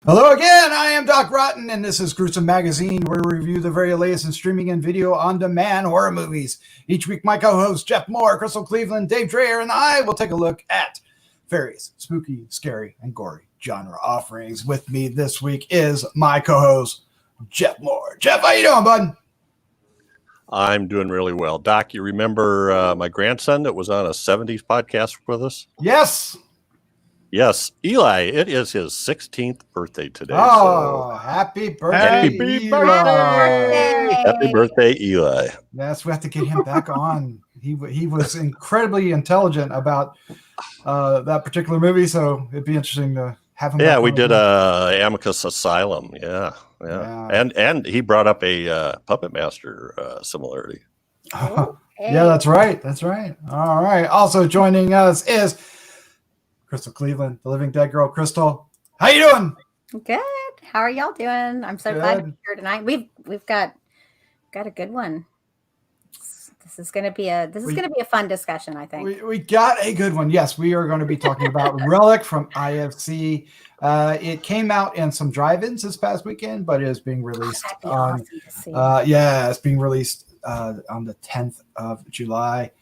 Hello again, I am Doc Rotten, and this is Gruesome Magazine, where we review the very latest in streaming and video on-demand horror movies. Each week, my co-hosts Jeff Moore, Crystal Cleveland, Dave Dreyer, and I will take a look at various spooky, scary, and gory genre offerings. With me this week is my co-host, Jeff Moore. Jeff, how you doing, bud? I'm doing really well. Doc, you remember my grandson that was on a 70s podcast with us? Yes. Yes, Eli. It is his 16th birthday today. Oh, happy birthday, Happy Eli. Happy birthday, Eli. Yes, we have to get him back on. He was incredibly intelligent about that particular movie, so it'd be interesting to have him. Yeah, we did Amicus Asylum. Yeah. And he brought up a Puppet Master similarity. Yeah, that's right. All right. Also joining us is Crystal Cleveland, the Living Dead Girl. Crystal, how you doing? Good. How are y'all doing? I'm so glad to be here tonight. We've got a good one. This is gonna be a fun discussion, I think. We got a good one. Yes, we are going to be talking about Relic from IFC. It came out in some drive-ins this past weekend, but it is being released on it's being released on the 10th of July.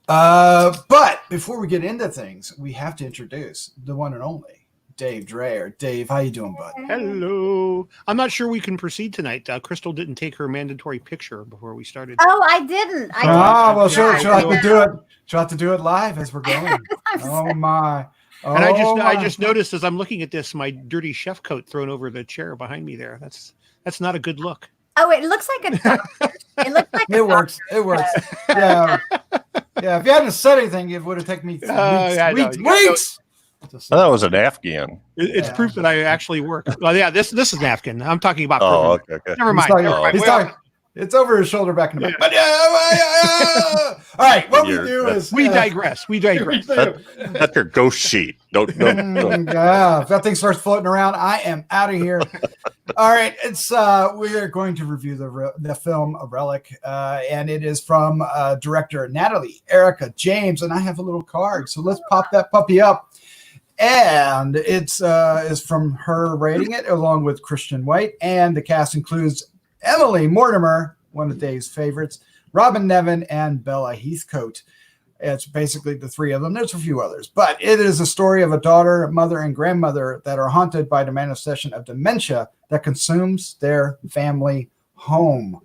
But before we get into things, we have to introduce the one and only Dave Dreyer. Dave, how you doing, bud? Hello. I'm not sure we can proceed tonight. Crystal didn't take her mandatory picture before we started. Oh, I didn't. Well, she'll have to do it. She'll have to do it live as we're going. Oh my! And I just noticed as I'm looking at this, my dirty chef coat thrown over the chair behind me there. That's not a good look. Oh, it looks like a doctor. It looks like it works. It works. Yeah. Yeah, if you hadn't said anything, it would have taken me weeks. That was an Afghan. It's proof that I actually work. Well, yeah, this is an Afghan. I'm talking about. Okay. Never mind. He's talking. It's over his shoulder, back in the back. But all right, what we do is we digress. That's your ghost sheet. Don't. Yeah, if that thing starts floating around, I am out of here. All right, it's we are going to review the film Relic, and it is from director Natalie Erika James, and I have a little card, so let's pop that puppy up. And it's is from her rating it along with Christian White, and the cast includes Emily Mortimer, one of Dave's favorites, Robyn Nevin, and Bella Heathcote. It's basically the three of them. There's a few others, but it is a story of a daughter, mother, and grandmother that are haunted by the manifestation of dementia that consumes their family home.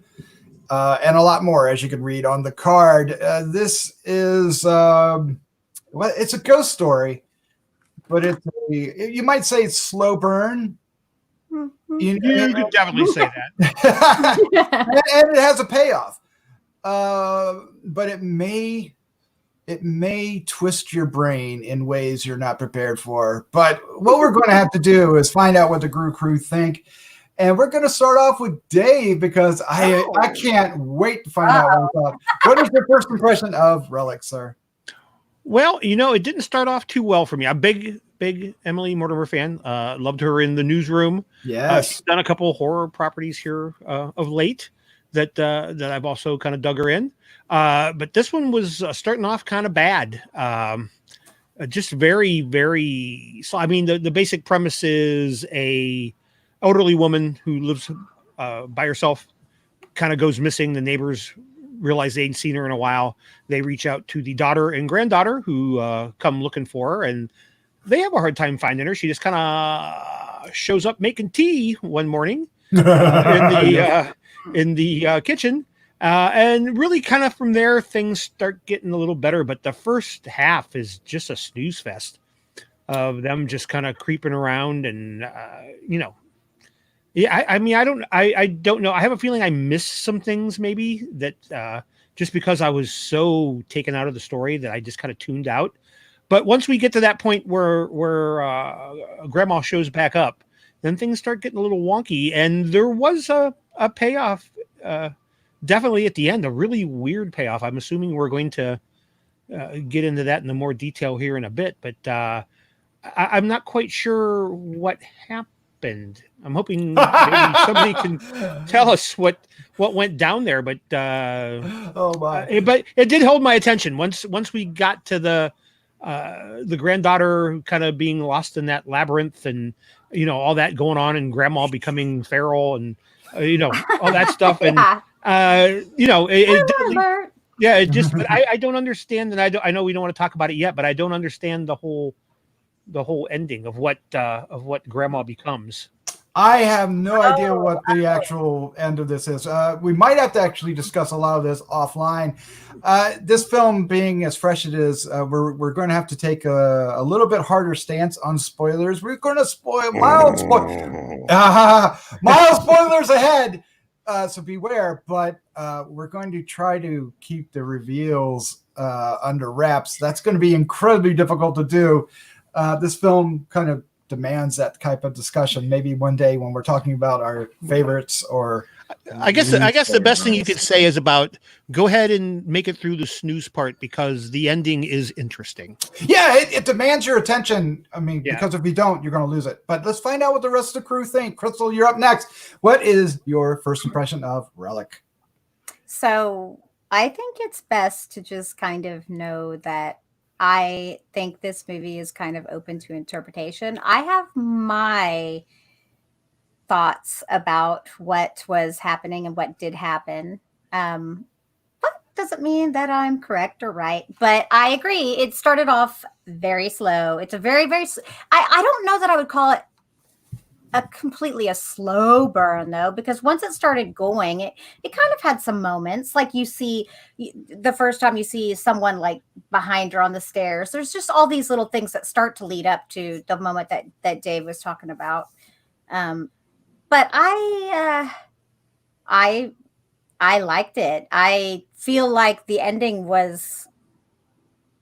And a lot more, as you can read on the card. This is, it's a ghost story, but you might say it's slow burn. You could definitely say that. And it has a payoff. But it may twist your brain in ways you're not prepared for. But what we're going to have to do is find out what the Grue-Crew think. And we're going to start off with Dave because I can't wait to find out what he thought. What is your first impression of Relic, sir? Well, it didn't start off too well for me. I'm big Emily Mortimer fan. Loved her in The Newsroom. Yes. She's done a couple of horror properties here of late that I've also kind of dug her in. But this one was starting off kind of bad. Just very, very. So, I mean, the basic premise is a elderly woman who lives by herself, kind of goes missing. The neighbors realize they ain't seen her in a while. They reach out to the daughter and granddaughter who come looking for her, and they have a hard time finding her. She just kind of shows up making tea one morning in the kitchen. And really kind of from there, things start getting a little better. But the first half is just a snooze fest of them just kind of creeping around. And, I don't know. I have a feeling I missed some things maybe that just because I was so taken out of the story that I just kind of tuned out. But once we get to that point where grandma shows back up, then things start getting a little wonky. And there was a payoff, definitely at the end, a really weird payoff. I'm assuming we're going to get into that in more detail here in a bit. But I'm not quite sure what happened. I'm hoping maybe somebody can tell us what went down there. But but it did hold my attention once we got to the granddaughter kind of being lost in that labyrinth and all that going on and grandma becoming feral and, all that stuff. And, it just, but I don't understand. And I know we don't want to talk about it yet, but I don't understand the whole ending of what grandma becomes. I have no idea what the actual end of this is. We might have to actually discuss a lot of this offline. This film being as fresh as it is, we're going to have to take a little bit harder stance on spoilers. We're going to spoil mild spoilers ahead. So beware, but we're going to try to keep the reveals under wraps. That's going to be incredibly difficult to do. This film kind of demands that type of discussion. Maybe one day when we're talking about our favorites, or I guess the best thing you could say is about go ahead and make it through the snooze part, because the ending is interesting. Yeah, it demands your attention. I mean, because if you don't, you're going to lose it. But let's find out what the rest of the crew think. Crystal, you're up next. What is your first impression of Relic? So I think it's best to just kind of know that I think this movie is kind of open to interpretation. I have my thoughts about what was happening and what did happen. But doesn't mean that I'm correct or right. But I agree. It started off very slow. It's a very, very, I don't know that I would call it completely a slow burn, though, because once it started going, it kind of had some moments. Like you see the first time you see someone like behind her on the stairs. There's just all these little things that start to lead up to the moment that Dave was talking about. But I liked it. I feel like the ending was,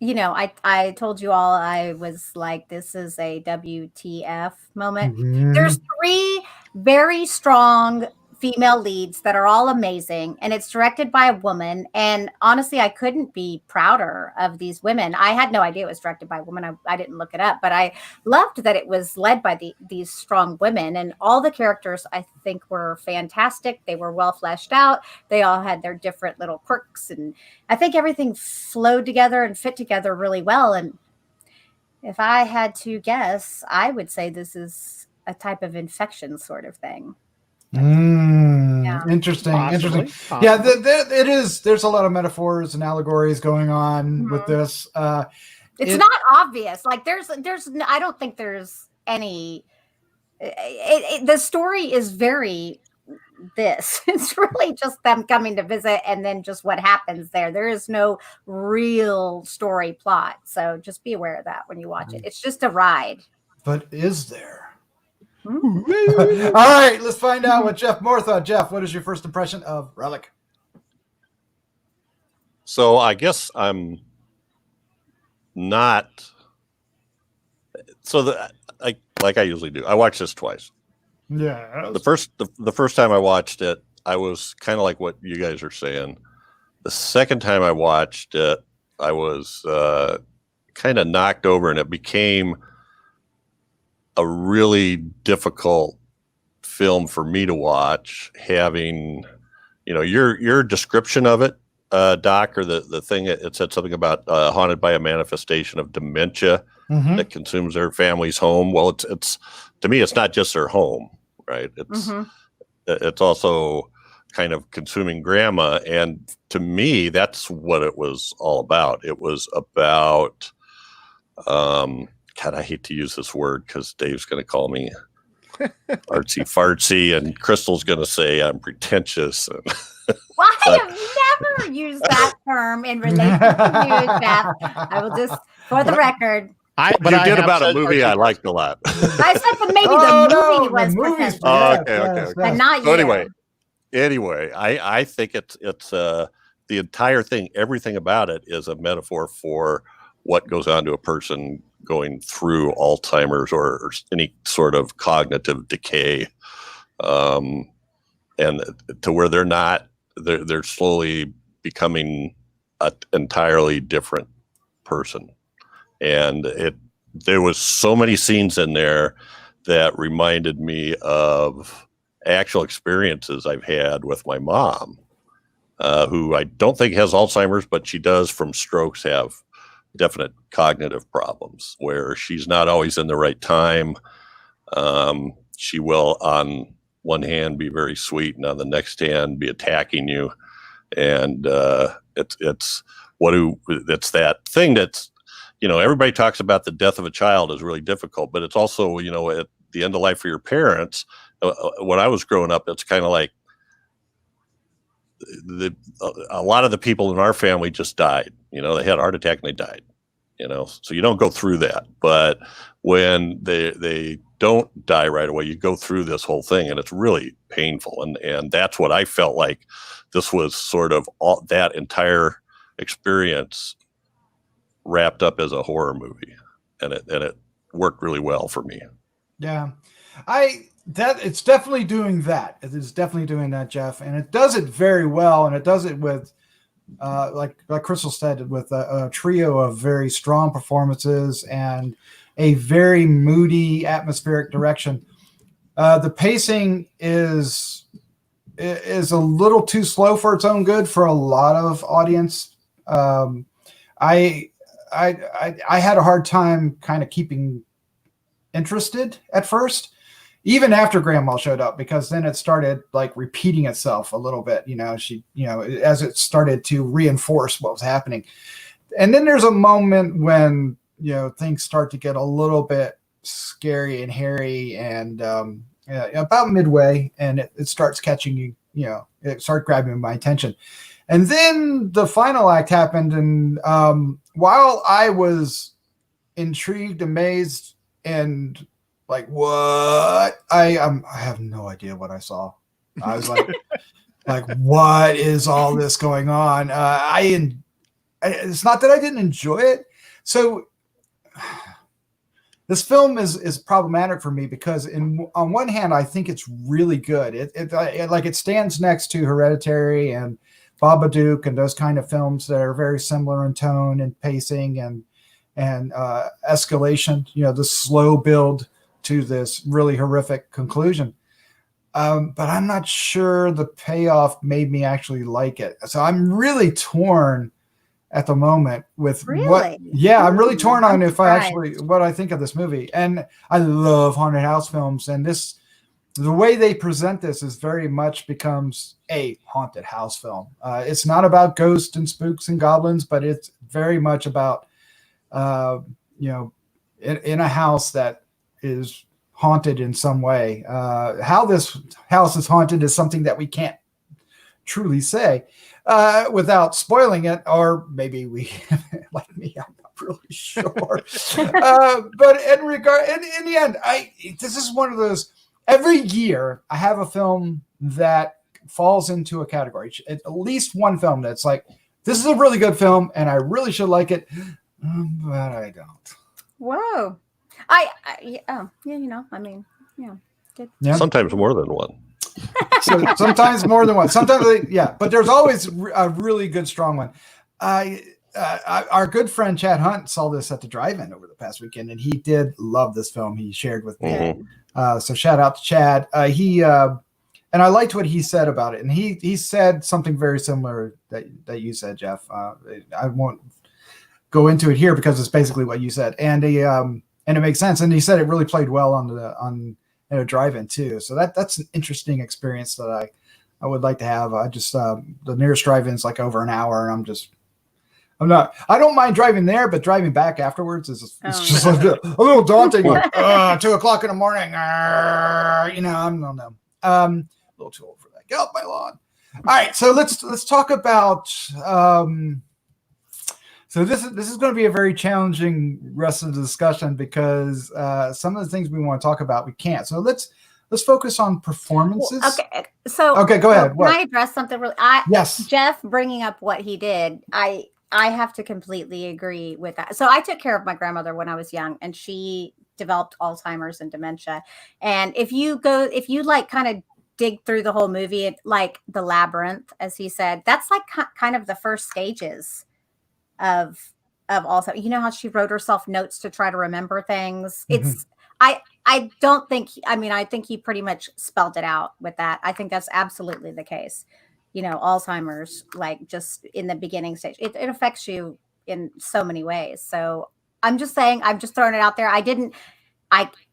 I told you all, I was like, this is a WTF moment. Mm-hmm. There's 3 very strong female leads that are all amazing, and it's directed by a woman. And honestly, I couldn't be prouder of these women. I had no idea it was directed by a woman. I didn't look it up, but I loved that it was led by these strong women, and all the characters I think were fantastic. They were well fleshed out. They all had their different little quirks, and I think everything flowed together and fit together really well. And if I had to guess, I would say this is a type of infection sort of thing. Interesting. Possibly. Yeah, it is. There's a lot of metaphors and allegories going on with this. It's not obvious. Like there's. I don't think there's any. The story is very. It's really just them coming to visit, and then just what happens there. There is no real story plot, so just be aware of that when you watch it. It's just a ride. But is there? All right, let's find out what Jeff Moore thought. Jeff, what is your first impression of Relic? So I guess I'm not. So like I usually do, I watch this twice. Yeah. The first time I watched it, I was kind of like what you guys are saying. The second time I watched it, I was kind of knocked over, and it became a really difficult film for me to watch, having, your description of it, Doc, or the thing, it said something about haunted by a manifestation of dementia that consumes their family's home. Well, it's to me, it's not just their home, right? It's also kind of consuming grandma. And to me, that's what it was all about. It was about, God, I hate to use this word because Dave's going to call me artsy fartsy, and Crystal's going to say I'm pretentious. Well, I have never used that term in relation to you, Jeff. I will just, for the record. But you did about a movie I liked a lot. I said that maybe the movie was pretentious. Okay. But not so you. Anyway, I think it's the entire thing, everything about it is a metaphor for what goes on to a person going through Alzheimer's or any sort of cognitive decay, and to where they're slowly becoming an entirely different person. And there was so many scenes in there that reminded me of actual experiences I've had with my mom, who I don't think has Alzheimer's, but she does from strokes have definite cognitive problems where she's not always in the right time. She will, on one hand, be very sweet, and on the next hand, be attacking you. And it's that thing that's, everybody talks about the death of a child is really difficult, but it's also, at the end of life for your parents. When I was growing up, it's kind of like a lot of the people in our family just died. They had a heart attack and they died. So you don't go through that. But when they don't die right away, you go through this whole thing, and it's really painful. And that's what I felt like. This was sort of that entire experience wrapped up as a horror movie, and it worked really well for me. Yeah, it's definitely doing that. It is definitely doing that, Jeff, and it does it very well, and it does it with, like Crystal said, with a trio of very strong performances and a very moody, atmospheric direction. The pacing is a little too slow for its own good for a lot of audience. I had a hard time kind of keeping interested at first, even after Grandma showed up, because then it started like repeating itself a little bit, as it started to reinforce what was happening. And then there's a moment when, things start to get a little bit scary and hairy, and about midway, and it starts catching you, it started grabbing my attention. And then the final act happened, and while I was intrigued, amazed, and like, what? I have no idea what I saw. I was like, what is all this going on? It's not that I didn't enjoy it. So this film is problematic for me because on one hand, I think it's really good. It stands next to Hereditary and Babadook and those kind of films that are very similar in tone and pacing and escalation, the slow build to this really horrific conclusion. But I'm not sure the payoff made me actually like it. So I'm really torn at the moment with I'm really torn on what I think of this movie. And I love haunted house films, and the way they present this is very much becomes a haunted house film. It's not about ghosts and spooks and goblins, but it's very much about, in a house that is haunted in some way. How this house is haunted is something that we can't truly say without spoiling it, or maybe we, like me, I'm not really sure. But in the end, this is one of those. Every year, I have a film that falls into a category. At least one film that's like, this is a really good film, and I really should like it, but I don't. Whoa. Good. Yeah. Sometimes more than one. So sometimes more than one. Sometimes, but there's always a really good, strong one. Our good friend Chad Hunt saw this at the drive-in over the past weekend, and he did love this film. He shared with me. Mm-hmm. So shout out to Chad. And I liked what he said about it. And he said something very similar that you said, Jeff. I won't go into it here because it's basically what you said. And it makes sense. And he said it really played well on a drive-in too. So that's an interesting experience that I would like to have. I just the nearest drive-in is like over an hour, and I don't mind driving there, but driving back afterwards is just like a little daunting. Like, 2:00 in the morning. I don't know. A little too old for that. Get off my lawn. All right, so let's talk about. So this is going to be a very challenging rest of the discussion because some of the things we want to talk about we can't. So let's focus on performances. Okay, so go ahead. Can I address something really? Yes. Jeff bringing up what he did, I have to completely agree with that. So I took care of my grandmother when I was young, and she developed Alzheimer's and dementia. And if you like kind of dig through the whole movie, like the labyrinth, as he said, that's like kind of the first stages of also, how she wrote herself notes to try to remember things. Mm-hmm. I don't think, I think he pretty much spelled it out with that. I think that's absolutely the case. Alzheimer's, like just in the beginning stage, it affects you in so many ways. So I'm just saying, I'm just throwing it out there.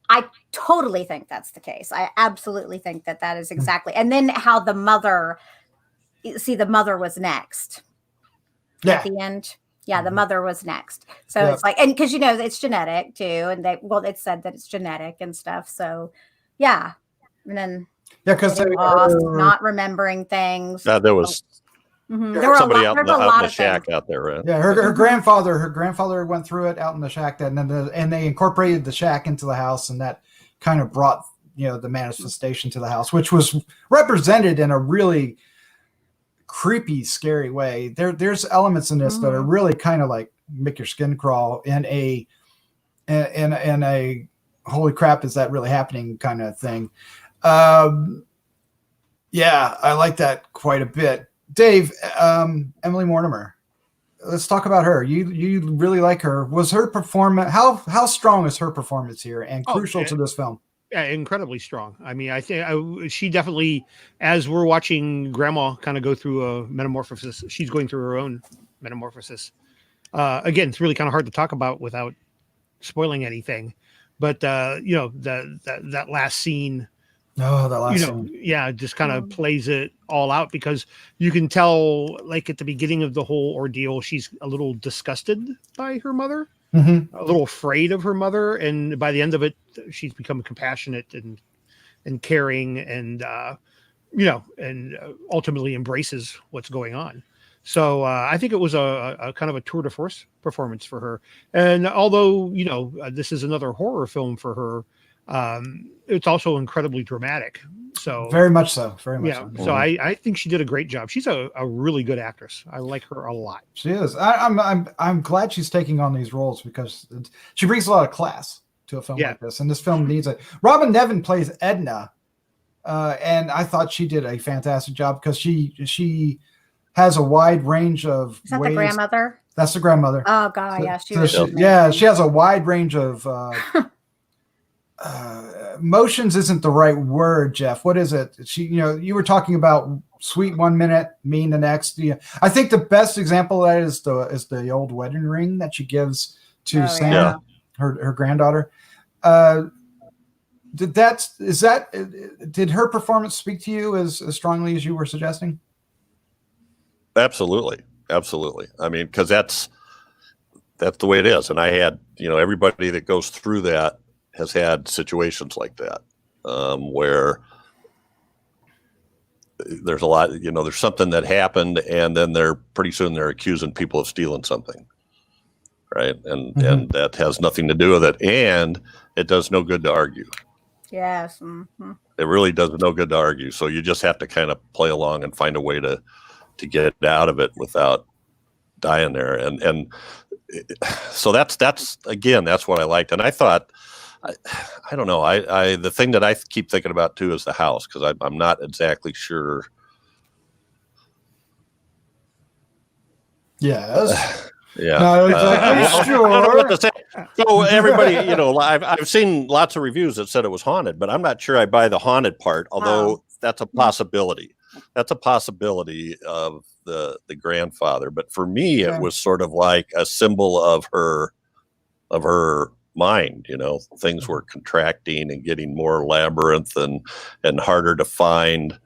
I totally think that's the case. I absolutely think that is exactly. And then how the mother was next at the end. Yeah, the mother was next. So it's like, and because it's genetic too, and it's said that it's genetic and stuff. So yeah, and then because they lost, not remembering things. There was there were somebody out in the of shack things. out there, right? Yeah, her grandfather went through it out in the shack, and they incorporated the shack into the house, and that kind of brought the manifestation to the house, which was represented in a really creepy, scary way. There's elements in this that are really kind of like make your skin crawl in a holy crap, is that really happening kind of thing. Yeah, I like that quite a bit. Dave, Emily Mortimer, let's talk about her. You really like her. Was her performance, how strong is her performance here and crucial to this film? Yeah, incredibly strong. I mean, I think she definitely, as we're watching Grandma kind of go through a metamorphosis, she's going through her own metamorphosis. Again, it's really kind of hard to talk about without spoiling anything. But that last scene. Oh, that last scene. Yeah, just kind of plays it all out, because you can tell, like at the beginning of the whole ordeal, she's a little disgusted by her mother. A little afraid of her mother, and by the end of it, she's become compassionate and caring, and and ultimately embraces what's going on. So I think it was a kind of a tour de force performance for her. And although this is another horror film for her, it's also incredibly dramatic. So very much so. So. So I think she did a great job. She's a really good actress. I like her a lot. She is. I'm glad she's taking on these roles, because she brings a lot of class to a film like this, and this film needs it. Robyn Nevin plays Edna, and I thought she did a fantastic job, because she has a wide range of Is that ways. the grandmother? That's the grandmother. Oh God, yeah, she has a wide range of emotions isn't the right word, Jeff. What is it? You were talking about sweet 1 minute, mean the next. I think the best example of that is the old wedding ring that she gives to Sam, her granddaughter. Did her performance speak to you as strongly as you were suggesting? Absolutely. I mean, because that's the way it is. And I had, everybody that goes through that has had situations like that, where there's a lot, there's something that happened, and then pretty soon they're accusing people of stealing something. Right. And that has nothing to do with it. And it does no good to argue. Yes. It really does no good to argue. So you just have to kind of play along and find a way to get out of it without dying there. And so that's what I liked. And I thought, I don't know. I the thing that I keep thinking about too is the house, because I'm not exactly sure. Yes. Yeah. Not exactly sure. I don't know what to say. So everybody, I've seen lots of reviews that said it was haunted, but I'm not sure I buy the haunted part. Although that's a possibility. That's a possibility of the grandfather. But for me, it was sort of like a symbol of her mind. Things were contracting and getting more labyrinth and harder to find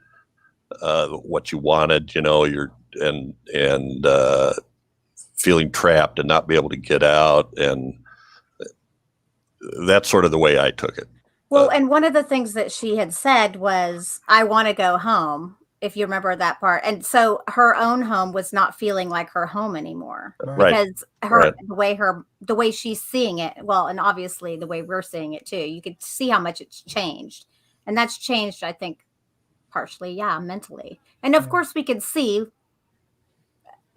what you wanted. You're feeling trapped and not be able to get out, and that's sort of the way I took it. Well, and one of the things that she had said was, I want to go home, if you remember that part. And so her own home was not feeling like her home anymore, because the way she's seeing it, well, and obviously the way we're seeing it too, you could see how much it's changed. And that's changed, I think, partially, mentally. And of course we could see,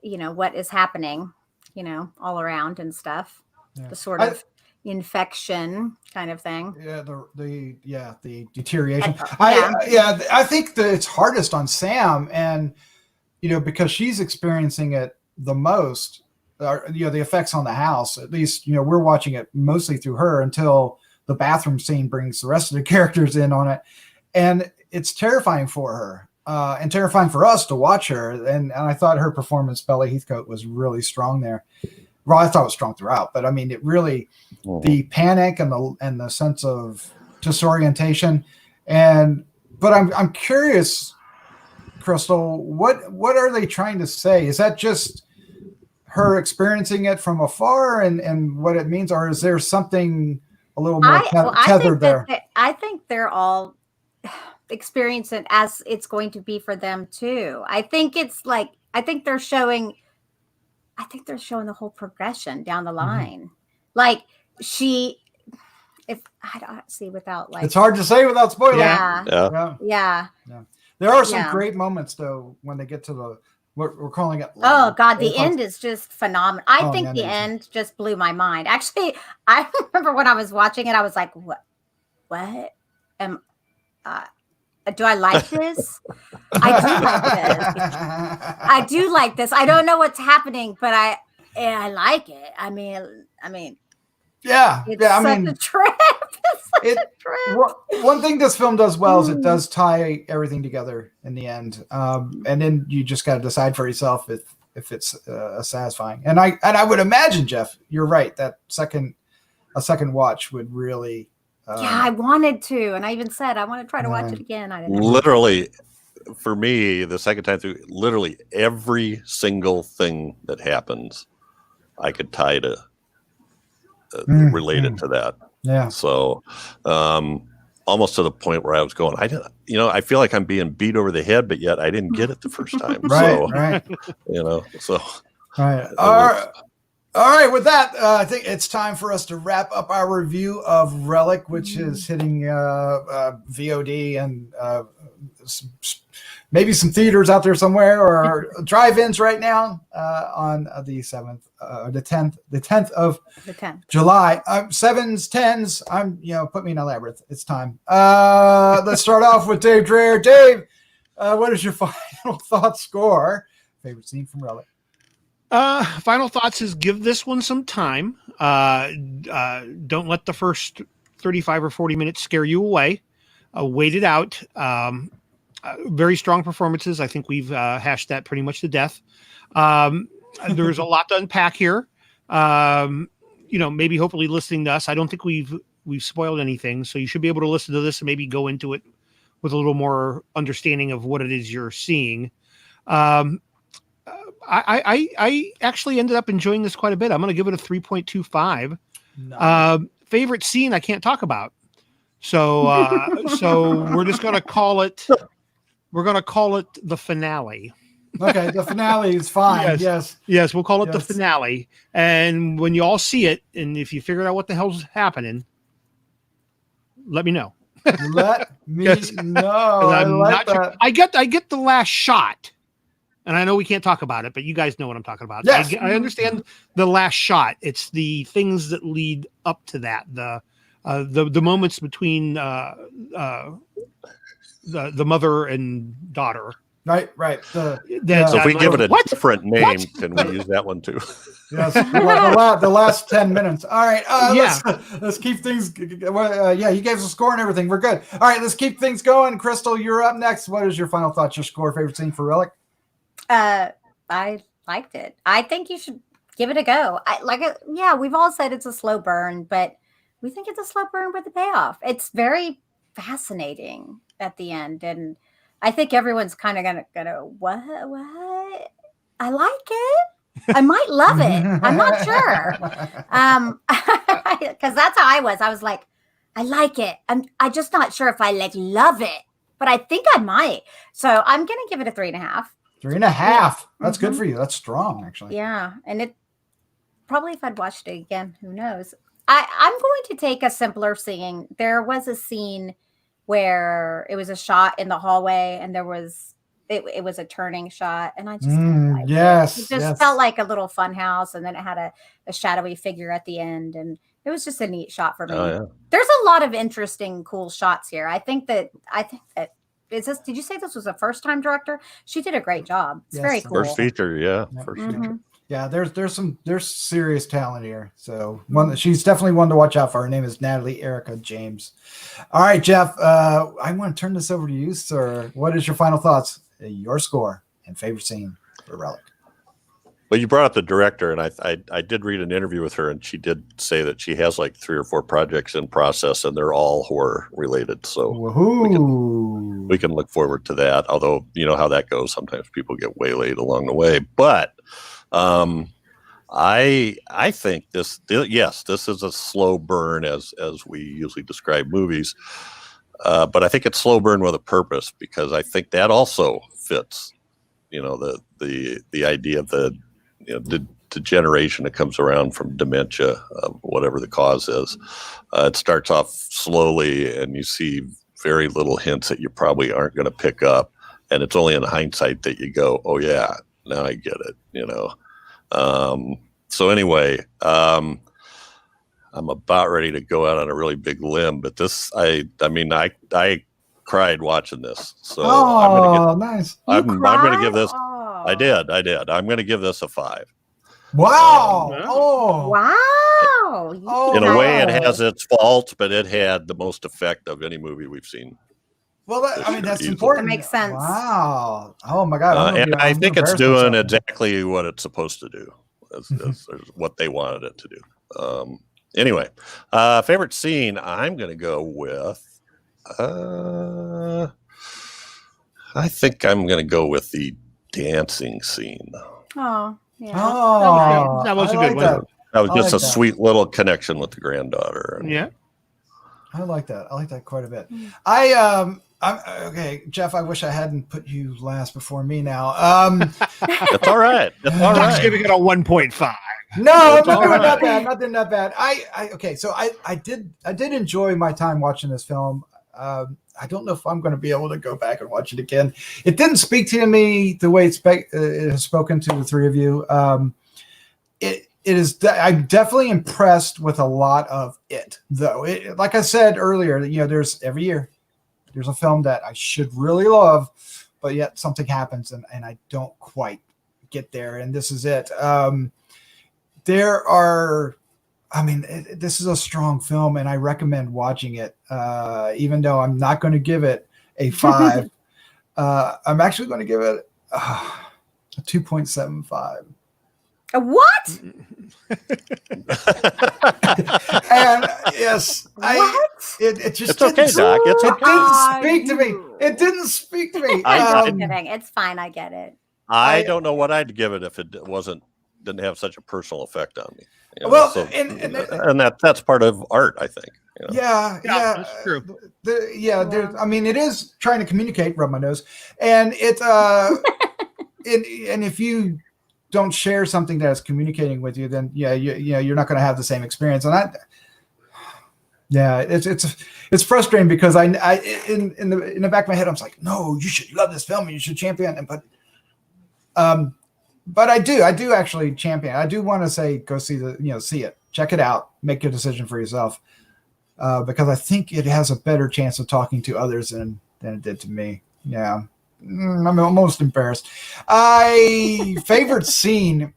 what is happening, all around and stuff, the sort of infection kind of thing. The deterioration. I think that it's hardest on Sam, and because she's experiencing it the most, the effects on the house. At least we're watching it mostly through her, until the bathroom scene brings the rest of the characters in on it, and it's terrifying for her. And terrifying for us to watch her. And I thought her performance, Bella Heathcote, was really strong there. well, I thought it was strong throughout, but I mean, it really, the panic and the sense of disorientation, but I'm curious, Crystal, what are they trying to say? Is that just her experiencing it from afar and what it means, or is there something a little more tethered there? I think they're all experiencing it as it's going to be for them too. I think they're showing the whole progression down the line. Like if I don't see without like, it's hard to say without spoiling. Yeah. There are some great moments though when they get to we're calling it. Oh God, the end is just phenomenal. I think the end just blew my mind. Actually, I remember when I was watching it, I was like, what do I like this? I do like this. I don't know what's happening, but I like it. I mean, it's such a trip. It's such a trip. One thing this film does well is it does tie everything together in the end, and then you just got to decide for yourself if it's satisfying. And I would imagine, Jeff, you're right, that a second watch would really. I wanted to, and I even said I want to try to watch it again. I didn't. Literally, for me, the second time through, literally every single thing that happens, I could tie to related to that. Yeah. So, almost to the point where I was going, I feel like I'm being beat over the head, but yet I didn't get it the first time. Right. So. All right. With that, I think it's time for us to wrap up our review of Relic, which is hitting VOD and maybe some theaters out there somewhere or drive-ins right now on the 7th, the 10th of July. 7s, 10s. Put me in a labyrinth. It's time. Let's start off with Dave Dreher. Dave, what is your final thought score? Favorite scene from Relic? Final thoughts is give this one some time. Don't let the first 35 or 40 minutes scare you away. Wait it out. Very strong performances. I think we've hashed that pretty much to death. There's a lot to unpack here. Maybe hopefully listening to us, I don't think we've spoiled anything. So you should be able to listen to this and maybe go into it with a little more understanding of what it is you're seeing. I actually ended up enjoying this quite a bit. I'm going to give it a 3.25. Nice. Favorite scene I can't talk about. So we're just going to call it. We're going to call it the finale. Okay, the finale is fine. Yes, we'll call it the finale. And when you all see it, and if you figure out what the hell's happening, let me know. Let me know. I like that. Sure. I get the last shot. And I know we can't talk about it, but you guys know what I'm talking about. Yes. I understand the last shot. It's the things that lead up to that. The moments between the mother and daughter. Right. So if we give it a different name, can we use that one too? Yes. The last 10 minutes. All right. Let's keep things. You gave us a score and everything. We're good. All right. Let's keep things going. Crystal, you're up next. What is your final thoughts? Your score? Favorite scene for Relic? I liked it. I think you should give it a go. We've all said it's a slow burn, but we think it's a slow burn with a payoff. It's very fascinating at the end, and I think everyone's kind of gonna what? I like it. I might love it. I'm not sure. Because that's how I was. I was like, I like it. I'm just not sure if I love it, but I think I might. So I'm gonna give it a 3.5. 3.5. That's good for you. That's strong, actually. Yeah. And it probably, if I'd watched it again, who knows? I'm going to take a simpler scene. There was a scene where it was a shot in the hallway and it was a turning shot. And I just it just felt like a little fun house. And then it had a shadowy figure at the end. And it was just a neat shot for me. Oh, yeah. There's a lot of interesting, cool shots here. I think that did you say this was a first-time director? She did a great job. It's very cool. First feature, feature. Yeah, there's serious talent here. So she's definitely one to watch out for. Her name is Natalie Erika James. All right, Jeff, I want to turn this over to you, sir. What is your final thoughts? Your score and favorite scene for Relic? But you brought up the director, and I did read an interview with her, and she did say that she has like 3 or 4 projects in process, and they're all horror related. So we can look forward to that. Although you know how that goes, sometimes people get waylaid along the way. But I think this is a slow burn as we usually describe movies, but I think it's slow burn with a purpose, because I think that also fits. You know, the idea of the degeneration that comes around from dementia, whatever the cause is. It starts off slowly, and you see very little hints that you probably aren't going to pick up. And it's only in hindsight that you go, oh yeah, now I get it, you know? So anyway, I'm about ready to go out on a really big limb, but I cried watching this. So nice. I'm going to give this. I did. I'm going to give this a 5. Wow. Wow. In a way, it has its fault, but it had the most effect of any movie we've seen. Well, that's important. That makes sense. Wow. Oh my God. And I think it's doing exactly what it's supposed to do, as what they wanted it to do. Anyway, favorite scene, I'm going to go with, I think I'm going to go with the dancing scene. Oh, yeah. Oh, that was a good one. That was just a sweet little connection with the granddaughter. Yeah. I like that. I like that quite a bit. I'm okay, Jeff. I wish I hadn't put you last before me now. That's all right. That's all Doc's right. giving it a 1.5. No, I'm not doing right. that bad. Not doing that bad. Okay. So I did enjoy my time watching this film. I don't know if I'm going to be able to go back and watch it again. It didn't speak to me the way it has spoken to the three of you. It is. I'm definitely impressed with a lot of it, though. Like I said earlier, there's every year there's a film that I should really love, but yet something happens and I don't quite get there. And this is it. This is a strong film, and I recommend watching it. Even though I'm not going to give it a 5, I'm actually going to give it a 2.75. What? And yes, it just It's okay, Doc. It's okay. It didn't speak to me. It didn't speak to me. I'm kidding. It's fine. I get it. I don't know what I'd give it if it didn't have such a personal effect on me. Well, and that's part of art, I think. Yeah, that's true. It is trying to communicate. Rub my nose, and it and if you don't share something that is communicating with you, then you're not going to have the same experience. And it's frustrating because I in the back of my head I'm like, no, you should love this film and you should champion it, but I do actually champion. I do want to say, go see see it, check it out, make your decision for yourself, because I think it has a better chance of talking to others than it did to me. Yeah, I'm almost embarrassed. Favorite scene.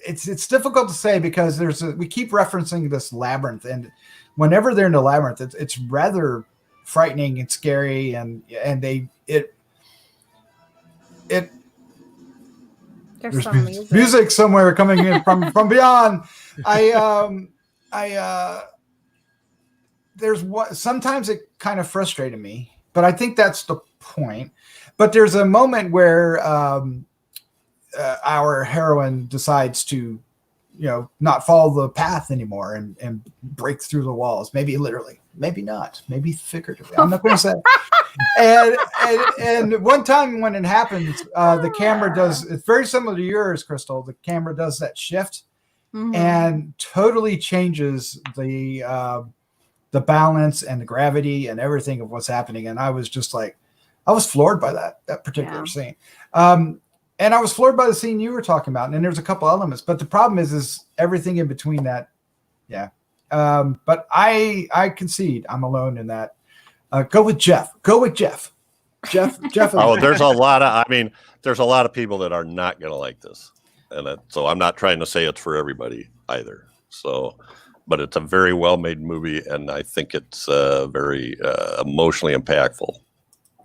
It's difficult to say because we keep referencing this labyrinth, and whenever they're in the labyrinth, it's rather frightening and scary, and there's some music somewhere coming in from beyond. Sometimes it kind of frustrated me, but I think that's the point. But there's a moment where our heroine decides to not follow the path anymore and break through the walls, maybe literally, maybe not, maybe figuratively. I'm not going to say. And one time when it happens, the camera does, it's very similar to yours, Crystal. The camera does that shift and totally changes the balance and the gravity and everything of what's happening. And I was just like, I was floored by that particular scene. And I was floored by the scene you were talking about. And then there's a couple elements, but the problem is everything in between that. Yeah. But I concede I'm alone in that. Go with Jeff. Jeff. Oh, there's a lot of people that are not going to like this. And so I'm not trying to say it's for everybody either. So, but it's a very well-made movie. And I think it's very emotionally impactful.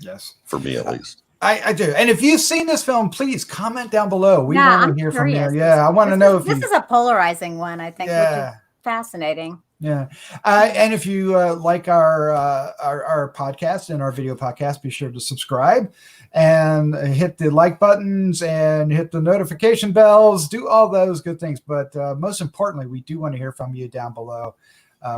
Yes. For me, at least. I do. And if you've seen this film, please comment down below. We want I'm to hear from curious. you. Yeah, I want to know if this is a polarizing one, I think, which is fascinating. Yeah. And if you like our podcast and our video podcast, be sure to subscribe and hit the like buttons and hit the notification bells, do all those good things. But most importantly, we do want to hear from you down below.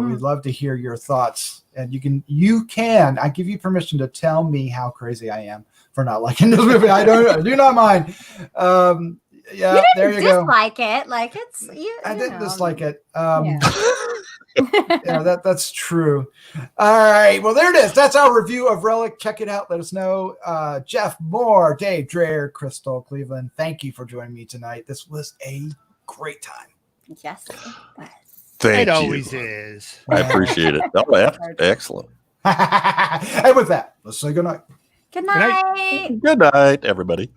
We'd love to hear your thoughts, and you can, I give you permission to tell me how crazy I am for not liking this movie. I do not mind. Yeah, there you go. Dislike it, like I didn't dislike it. Yeah, that's true. All right, well, there it is. That's our review of Relic. Check it out. Let us know. Jeff Moore, Dave Dreher, Crystal Cleveland, thank you for joining me tonight. This was a great time. Yes, it was. Thank it you. always is. I appreciate it. Oh, yeah. Excellent. And with that, let's say good night. Good night. Good night, everybody.